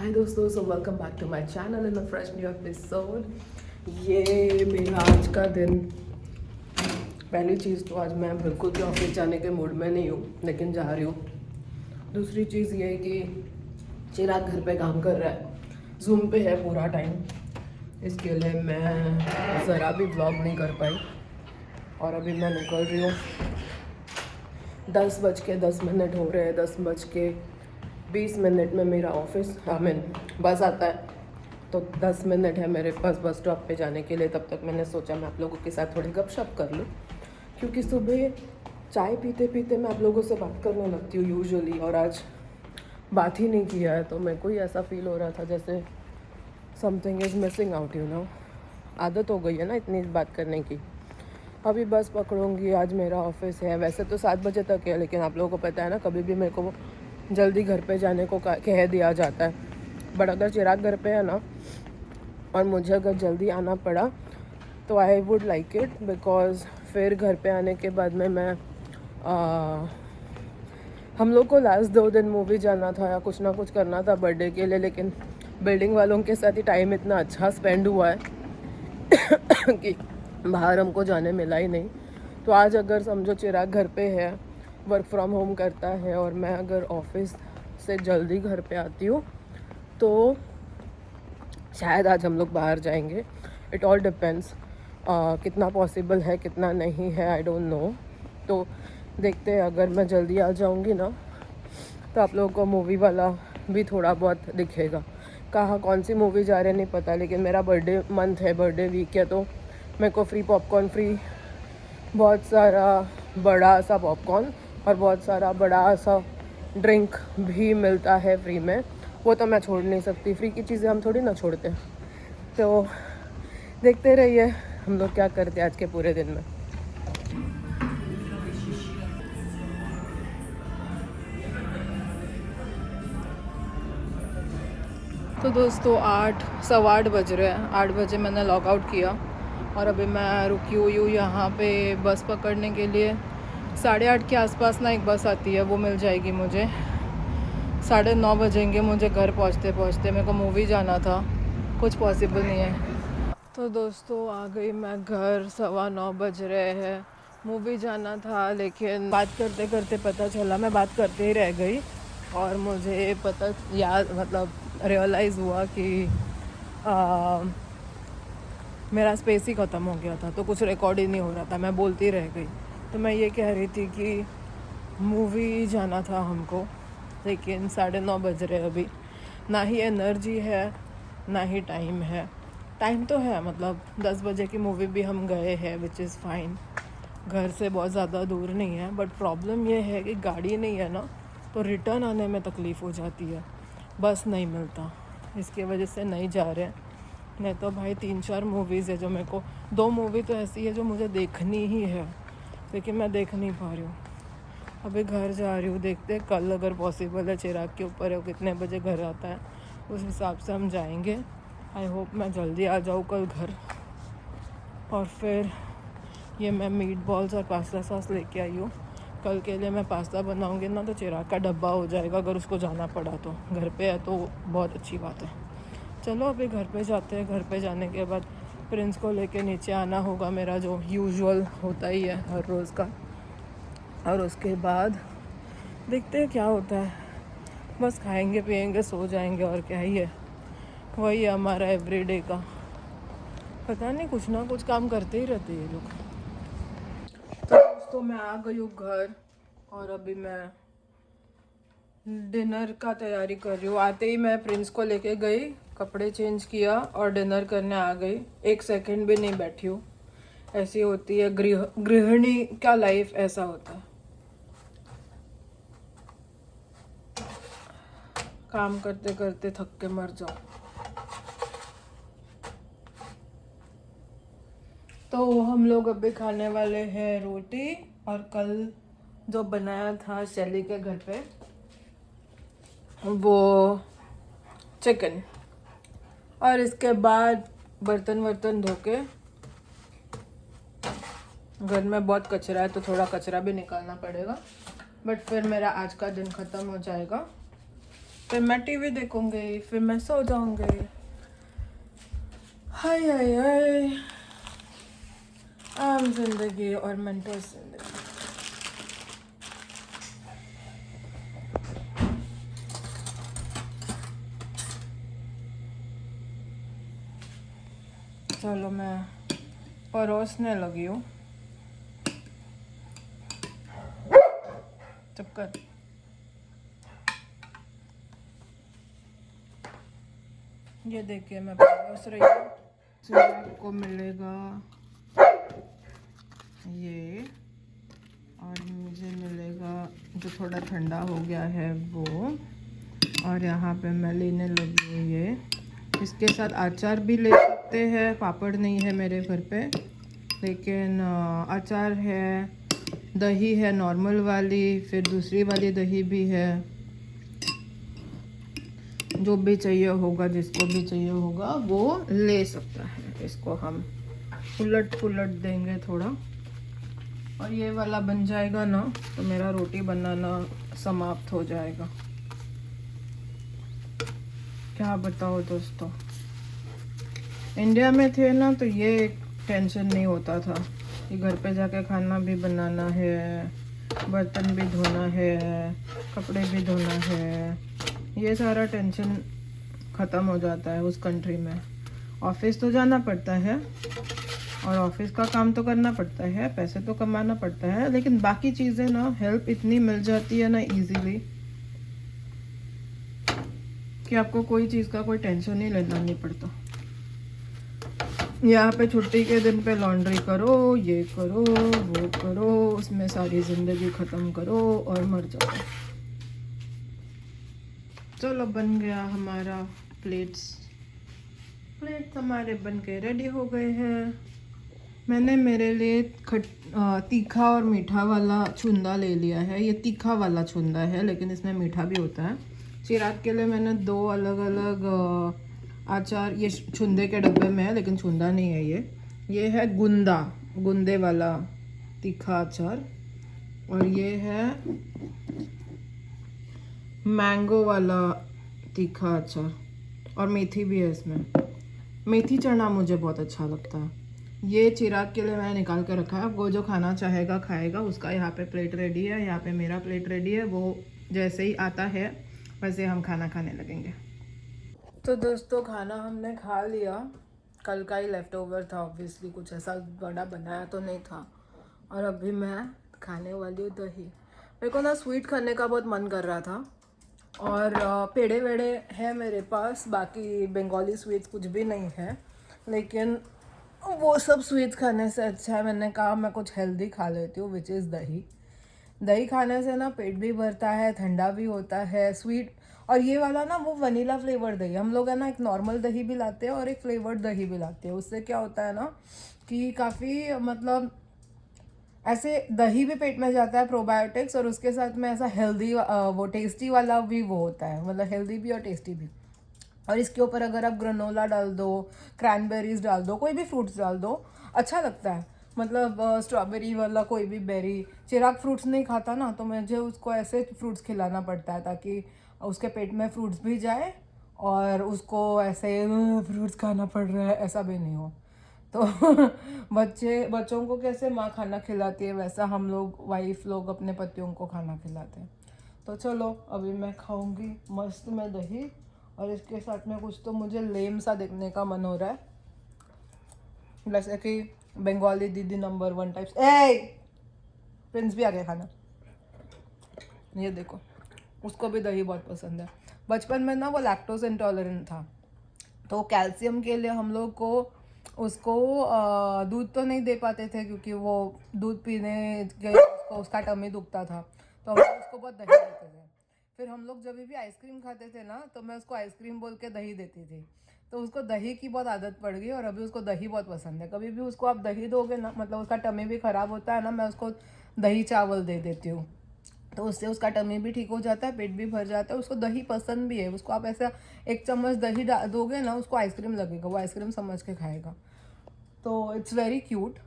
हाय दोस्तों, so welcome back to my channel in a fresh new episode. ये मेरा आज का दिन। पहली चीज़ तो आज मैं बिल्कुल भी ऑफिस जाने के मूड में नहीं हूँ, लेकिन जा रही हूँ। दूसरी चीज़ ये है कि चिराग घर पे काम कर रहा है, जूम पे है पूरा टाइम। इसके लिए मैं ज़रा भी व्लॉग नहीं कर पाई और अभी मैं निकल रही हूँ। 10:10 हो रहे हैं। 10:20 में मेरा ऑफिस बस आता है, तो 10 मिनट है मेरे पास बस स्टॉप पे जाने के लिए। तब तक मैंने सोचा मैं आप लोगों के साथ थोड़ी गपशप कर लूँ, क्योंकि सुबह चाय पीते पीते मैं आप लोगों से बात करने लगती हूँ यूजुअली, और आज बात ही नहीं किया है। तो मेरे को ही ऐसा फील हो रहा था जैसे something is missing out, you know. आदत हो गई है ना इतनी बात करने की। अभी बस पकड़ूंगी, आज मेरा ऑफिस है। वैसे तो 7 बजे तक है, लेकिन आप लोगों को पता है ना, कभी भी मेरे को जल्दी घर पे जाने को कह दिया जाता है। बट अगर चिराग घर पे है ना और मुझे अगर जल्दी आना पड़ा तो I would like it, because फिर घर पे आने के बाद में मैं हम लोग को लास्ट 2 दिन मूवी जाना था या कुछ ना कुछ करना था बर्थडे के लिए, लेकिन बिल्डिंग वालों के साथ ही टाइम इतना अच्छा स्पेंड हुआ है कि बाहर हमको जाने मिला ही नहीं। तो आज अगर समझो चिराग घर पे है, वर्क फ्रॉम होम करता है, और मैं अगर ऑफिस से जल्दी घर पे आती हूँ तो शायद आज हम लोग बाहर जाएंगे। इट ऑल डिपेंड्स कितना पॉसिबल है कितना नहीं है, आई डोंट नो। तो देखते हैं, अगर मैं जल्दी आ जाऊँगी ना तो आप लोगों को मूवी वाला भी थोड़ा बहुत दिखेगा। कहाँ कौन सी मूवी जा रहे हैं नहीं पता, लेकिन मेरा बर्थडे मंथ है, बर्थडे वीक है, तो मेरे को फ्री पॉपकॉर्न, फ्री बहुत सारा बड़ा सा पॉपकॉर्न और बहुत सारा बड़ा सा ड्रिंक भी मिलता है फ्री में। वो तो मैं छोड़ नहीं सकती, फ्री की चीज़ें हम थोड़ी ना छोड़ते। तो देखते रहिए हम लोग क्या करते हैं आज के पूरे दिन में। तो दोस्तों 8 सवा 8 बज रहे हैं। 8 बजे मैंने लॉग आउट किया और अभी मैं रुकी हुई हूँ यहाँ पे बस पकड़ने के लिए। 8:30 के आसपास ना एक बस आती है, वो मिल जाएगी मुझे। 9:30 बजेंगे मुझे घर पहुँचते पहुँचते। मेरे को मूवी जाना था, कुछ पॉसिबल नहीं है। तो दोस्तों आ गई मैं घर, 9:15 बज रहे हैं। मूवी जाना था, लेकिन बात करते करते पता चला मैं बात करते ही रह गई और मुझे पता याद रियलाइज़ हुआ कि मेरा स्पेस ही ख़त्म हो गया था, तो कुछ रिकॉर्ड ही नहीं हो रहा था, मैं बोलती रह गई। तो मैं ये कह रही थी कि मूवी जाना था हमको, लेकिन 9:30 बज रहे अभी। ना ही एनर्जी है ना ही टाइम है। टाइम तो है, 10 बजे की मूवी भी हम गए हैं, विच इज़ फाइन। घर से बहुत ज़्यादा दूर नहीं है, बट प्रॉब्लम ये है कि गाड़ी नहीं है ना, तो रिटर्न आने में तकलीफ़ हो जाती है। बस नहीं मिलता, इसकी वजह से नहीं जा रहे हैं। नहीं तो भाई 3-4 मूवीज़ है जो मेरे को, 2 मूवी तो ऐसी है जो मुझे देखनी ही है, लेकिन मैं देख नहीं पा रही हूँ। अभी घर जा रही हूँ, देखते कल अगर पॉसिबल है, चिराग के ऊपर है वो कितने बजे घर आता है, उस हिसाब से हम जाएंगे। आई होप मैं जल्दी आ जाऊँ कल घर। और फिर ये मैं मीट बॉल्स और पास्ता सॉस लेके आई हूँ। कल के लिए मैं पास्ता बनाऊँगी ना, तो चिराग का डब्बा हो जाएगा अगर उसको जाना पड़ा तो। घर पे है तो बहुत अच्छी बात है। चलो अभी घर पे जाते हैं। घर पे जाने के बाद प्रिंस को लेके नीचे आना होगा, मेरा जो यूजुअल होता ही है हर रोज़ का। और उसके बाद देखते हैं क्या होता है। बस खाएंगे पिएंगे सो जाएंगे, और क्या ही है, वही है हमारा एवरीडे का। पता नहीं, कुछ ना कुछ काम करते ही रहते ये लोग। तो दोस्तों मैं आ गई हूँ घर, और अभी मैं डिनर का तैयारी कर रही हूँ। आते ही मैं प्रिंस को लेके गई, कपड़े चेंज किया और डिनर करने आ गई। 1 सेकंड भी नहीं बैठी हूँ। ऐसी होती है गृहिणी का लाइफ, ऐसा होता है। काम करते करते थक के मर जाओ। तो हम लोग अभी खाने वाले हैं रोटी, और कल जो बनाया था शैली के घर पे वो चिकन। और इसके बाद बर्तन वर्तन धो के, घर में बहुत कचरा है तो थोड़ा कचरा भी निकालना पड़ेगा, बट फिर मेरा आज का दिन ख़त्म हो जाएगा। फिर मैं टीवी देखूंगी, फिर मैं सो जाऊंगी। हाय हाय हाय, आम जिंदगी और मेंटल जिंदगी। चलो मैं परोसने लगी हूँ। चुप कर। ये देखिए मैं परोस रही हूँ। तो आपको मिलेगा ये, और मुझे मिलेगा जो थोड़ा ठंडा हो गया है वो। और यहाँ पे मैं लेने लगी हूँ ये। इसके साथ अचार भी ले सकते हैं, पापड़ नहीं है मेरे घर पे, लेकिन अचार है, दही है नॉर्मल वाली, फिर दूसरी वाली दही भी है। जो भी चाहिए होगा, जिसको भी चाहिए होगा वो ले सकता है। इसको हम उलट पुलट देंगे थोड़ा, और ये वाला बन जाएगा ना तो मेरा रोटी बनाना समाप्त हो जाएगा। क्या बताओ दोस्तों, इंडिया में थे ना तो ये टेंशन नहीं होता था कि घर पे जाके खाना भी बनाना है, बर्तन भी धोना है, कपड़े भी धोना है। ये सारा टेंशन ख़त्म हो जाता है उस कंट्री में। ऑफिस तो जाना पड़ता है और ऑफिस का काम तो करना पड़ता है, पैसे तो कमाना पड़ता है, लेकिन बाकी चीज़ें ना, हेल्प इतनी मिल जाती है ना इजीली कि आपको कोई चीज़ का कोई टेंशन ही लेना नहीं पड़ता। यहाँ पे छुट्टी के दिन पे लॉन्ड्री करो, ये करो, वो करो, उसमें सारी ज़िंदगी ख़त्म करो और मर जाओ। चलो बन गया हमारा प्लेट्स हमारे बन के रेडी हो गए हैं। मैंने मेरे लिए तीखा और मीठा वाला छुंदा ले लिया है। ये तीखा वाला छुंदा है, लेकिन इसमें मीठा भी होता है। चिराग के लिए मैंने 2 अलग अलग अचार, ये छुंदे के डब्बे में है लेकिन छुंदा नहीं है ये है गुंदे वाला तीखा अचार, और ये है मैंगो वाला तीखा अचार, और मेथी भी है इसमें। मेथी चना मुझे बहुत अच्छा लगता है। ये चिराग के लिए मैंने निकाल के रखा है। वो जो खाना चाहेगा खाएगा। उसका यहाँ पे प्लेट रेडी है, यहाँ पे मेरा प्लेट रेडी है। वो जैसे ही आता है वैसे हम खाना खाने लगेंगे। तो दोस्तों खाना हमने खा लिया। कल का ही लेफ्ट ओवर था, ऑब्वियसली कुछ ऐसा बड़ा बनाया तो नहीं था। और अभी मैं खाने वाली हूँ दही। मेरे को ना स्वीट खाने का बहुत मन कर रहा था, और पेड़े वेड़े हैं मेरे पास, बाकी बंगाली स्वीट्स कुछ भी नहीं है, लेकिन वो सब स्वीट्स खाने से अच्छा है मैंने कहा मैं कुछ हेल्दी खा लेती हूँ, विच इज़ दही। दही खाने से ना पेट भी भरता है, ठंडा भी होता है, स्वीट। और ये वाला ना वो वनीला फ्लेवर दही, हम लोग है ना एक नॉर्मल दही भी लाते हैं और एक फ्लेवर्ड दही भी लाते हैं। उससे क्या होता है ना कि काफ़ी मतलब ऐसे दही भी पेट में जाता है, प्रोबायोटिक्स, और उसके साथ में ऐसा हेल्दी वो टेस्टी वाला भी वो होता है, मतलब हेल्दी भी और टेस्टी भी। और इसके ऊपर अगर आप ग्रेनोला डाल दो, क्रैनबेरीज डाल दो, कोई भी फ्रूट्स डाल दो, अच्छा लगता है। मतलब स्ट्रॉबेरी वाला कोई भी बेरी। चिराग फ्रूट्स नहीं खाता ना, तो मुझे उसको ऐसे फ्रूट्स खिलाना पड़ता है ताकि उसके पेट में फ्रूट्स भी जाए और उसको ऐसे फ्रूट्स खाना पड़ रहा है ऐसा भी नहीं हो। तो बच्चों को कैसे माँ खाना खिलाती है, वैसा हम लोग वाइफ लोग अपने पतियों को खाना खिलाते हैं। तो चलो अभी मैं खाऊंगी मस्त में दही, और इसके साथ में कुछ तो मुझे लेम सा देखने का मन हो रहा है, जैसे कि बंगाली दीदी नंबर 1 टाइप्स। प्रिंस भी आ गया खाना। ये देखो, उसको भी दही बहुत पसंद है। बचपन में ना वो लैक्टोज इंटॉलरेंट था, तो कैल्शियम के लिए हम लोग को उसको दूध तो नहीं दे पाते थे, क्योंकि वो दूध पीने के उसका टमी दुखता था, तो हम लोग उसको बहुत दही देते थे। फिर हम लोग जब भी आइसक्रीम खाते थे ना, तो मैं उसको आइसक्रीम बोल के दही देती थी, तो उसको दही की बहुत आदत पड़ गई, और अभी उसको दही बहुत पसंद है। कभी भी उसको आप दही दोगे ना, मतलब उसका टमी भी ख़राब होता है ना, मैं उसको दही चावल दे देती हूँ, तो उससे उसका टमी भी ठीक हो जाता है, पेट भी भर जाता है। उसको दही पसंद भी है। उसको आप ऐसा 1 चम्मच दही दोगे ना, उसको आइसक्रीम लगेगा, वो आइसक्रीम समझ के खाएगा। तो इट्स वेरी क्यूट।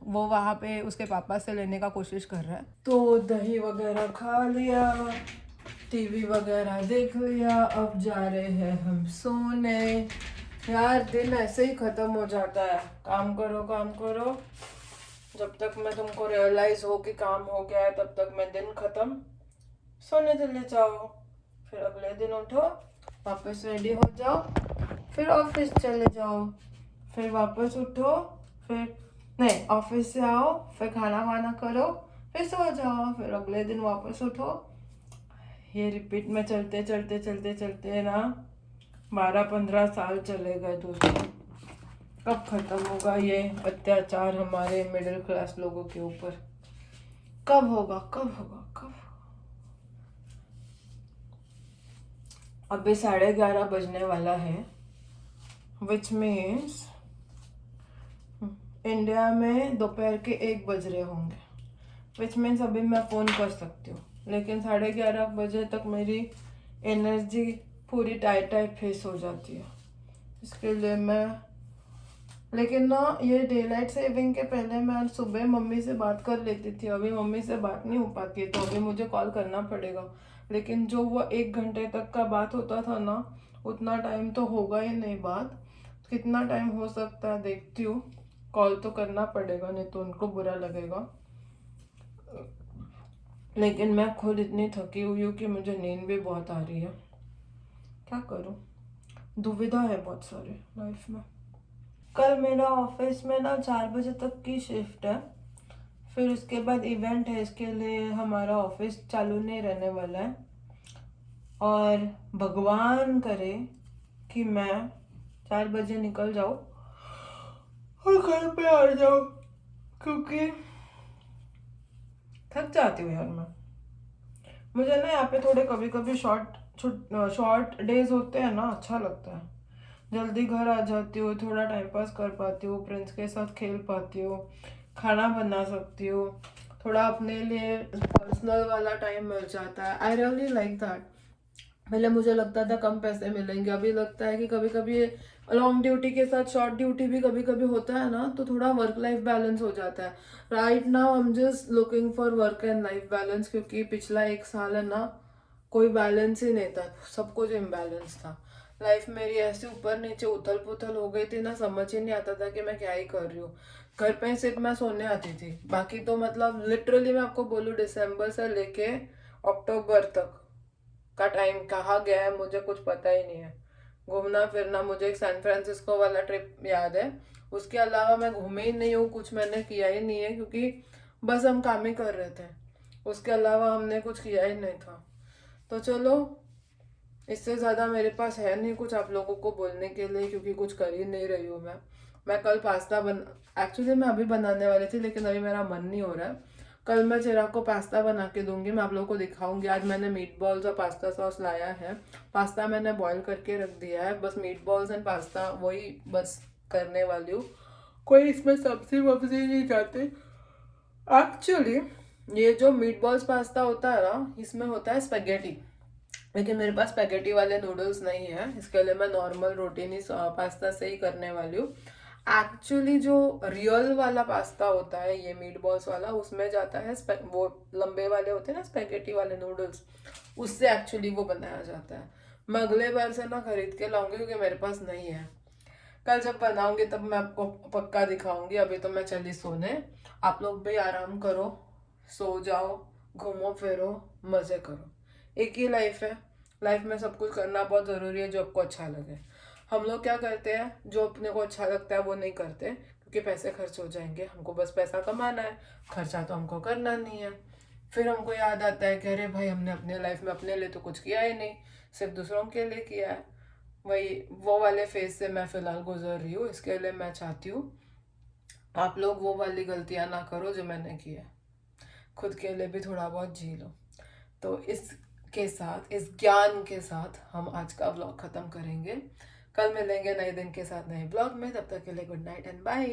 वो वहाँ पे उसके पापा से लेने का कोशिश कर रहा है। तो दही वगैरह खा लिया, टीवी वगैरह देख लिया, अब जा रहे हैं हम सोने। यार दिन ऐसे ही खत्म हो जाता है, काम करो काम करो, जब तक मैं तुमको रियलाइज हो कि काम हो गया है तब तक मैं दिन खत्म, सोने चले जाओ। फिर अगले दिन उठो, वापस रेडी हो जाओ, फिर ऑफिस चले जाओ, फिर वापस उठो, फिर नहीं ऑफिस से आओ, फिर खाना वाना करो, फिर सो जाओ, फिर अगले दिन वापस उठो। ये रिपीट में चलते चलते चलते चलते ना 12-15 साल चले गए दोस्तों। कब खत्म होगा ये अत्याचार हमारे मिडिल क्लास लोगों के ऊपर? कब होगा कब होगा कब? अभी 11:30 बजने वाला है, विच मीन्स इंडिया में दोपहर के 1 बज रहे होंगे, विच मीन्स अभी मैं फ़ोन कर सकती हूँ, लेकिन 11:30 बजे तक मेरी एनर्जी पूरी टाइट फेस हो जाती है। इसके लिए मैं, लेकिन ना ये डे लाइट सेविंग के पहले मैं सुबह मम्मी से बात कर लेती थी, अभी मम्मी से बात नहीं हो पाती है, तो अभी मुझे कॉल करना पड़ेगा। लेकिन जो वो 1 घंटे तक का बात होता था ना, उतना टाइम तो होगा ही नहीं बात। कितना टाइम हो सकता है देखती हूँ, कॉल तो करना पड़ेगा, नहीं तो उनको बुरा लगेगा। लेकिन मैं खुद इतनी थकी हुई हूँ कि मुझे नींद भी बहुत आ रही है, क्या करूँ, दुविधा है बहुत सारे लाइफ में। कल मेरा ऑफिस में ना 4 बजे तक की शिफ्ट है, फिर उसके बाद इवेंट है, इसके लिए हमारा ऑफिस चालू नहीं रहने वाला है। और भगवान करे कि मैं 4 बजे निकल जाऊँ और घर पे आ जाऊँ, क्योंकि थक जाती हूँ यार मैं। मुझे ना यहाँ पे थोड़े कभी कभी शॉर्ट डेज होते हैं ना, अच्छा लगता है। जल्दी घर आ जाती हूँ, थोड़ा टाइम पास कर पाती हूँ, फ्रेंड्स के साथ खेल पाती हूँ, खाना बना सकती हूँ, थोड़ा अपने लिए पर्सनल वाला टाइम मिल जाता है। I really like that. पहले मुझे लगता था कम पैसे मिलेंगे, अभी लगता है कि कभी कभी लॉन्ग ड्यूटी के साथ शॉर्ट ड्यूटी भी कभी कभी होता है ना, तो थोड़ा वर्क लाइफ बैलेंस हो जाता है। Right now I am just looking for work and life balance, क्योंकि पिछला 1 साल है ना, कोई बैलेंस ही नहीं था, सब कुछ इम्बैलेंस था। लाइफ मेरी ऐसे ऊपर नीचे उथल पुथल हो गई थी ना, समझ ही नहीं आता था कि मैं क्या ही कर रही हूँ। घर पे सिर्फ मैं सोने आती थी, बाकी तो मतलब लिटरली मैं आपको बोलूँ दिसंबर से लेके अक्टूबर तक का टाइम कहाँ गया है मुझे कुछ पता ही नहीं है। घूमना फिरना, मुझे एक सैन फ्रांसिस्को वाला ट्रिप याद है, उसके अलावा मैं घूमी ही नहीं हूँ, कुछ मैंने किया ही नहीं है, क्योंकि बस हम काम ही कर रहे थे, उसके अलावा हमने कुछ किया ही नहीं था। तो चलो, इससे ज़्यादा मेरे पास है नहीं कुछ आप लोगों को बोलने के लिए, क्योंकि कुछ कर ही नहीं रही हूँ मैं कल पास्ता एक्चुअली मैं अभी बनाने वाली थी, लेकिन अभी मेरा मन नहीं हो रहा है। कल मैं चिराग को पास्ता बना के दूंगी, मैं आप लोगों को दिखाऊंगी। आज मैंने मीट बॉल्स और पास्ता सॉस लाया है, पास्ता मैंने बॉईल करके रख दिया है, बस मीट बॉल्स एंड पास्ता वही बस करने वाली हूँ। कोई इसमें सब्जी वब्जी नहीं जाती। एक्चुअली ये जो मीट बॉल्स पास्ता होता है ना, इसमें होता है स्पेगेटी, लेकिन मेरे पास स्पेगेटी वाले नूडल्स नहीं है, इसके लिए मैं नॉर्मल रोटीनी पास्ता से ही करने वाली हूँ। एक्चुअली जो रियल वाला पास्ता होता है, ये मीट बॉल्स वाला, उसमें जाता है वो लंबे वाले होते हैं ना स्पेगेटी वाले नूडल्स, उससे एक्चुअली वो बनाया जाता है। मैं अगले बार से ना खरीद के लाऊंगी, क्योंकि मेरे पास नहीं है। कल जब बनाऊंगी तब मैं आपको पक्का दिखाऊंगी। अभी तो मैं चली सोने, आप लोग भी आराम करो, सो जाओ, घूमो फिरो, मजे करो। एक ही लाइफ है, लाइफ में सब कुछ करना बहुत ज़रूरी है जो आपको अच्छा लगे। हम लोग क्या करते हैं, जो अपने को अच्छा लगता है वो नहीं करते, क्योंकि पैसे खर्च हो जाएंगे, हमको बस पैसा कमाना है, खर्चा तो हमको करना नहीं है। फिर हमको याद आता है कि अरे भाई, हमने अपने लाइफ में अपने लिए तो कुछ किया ही नहीं, सिर्फ दूसरों के लिए किया है। वही वो वाले फेज से मैं फ़िलहाल गुजर रही हूँ, इसके लिए मैं चाहती हूँ आप लोग वो वाली गलतियाँ ना करो जो मैंने की है, खुद के लिए भी थोड़ा बहुत जी लो। तो इसके साथ, इस ज्ञान के साथ हम आज का ब्लॉग ख़त्म करेंगे। कल मिलेंगे नए दिन के साथ नए ब्लॉग में, तब तक के लिए गुड नाइट एंड बाय।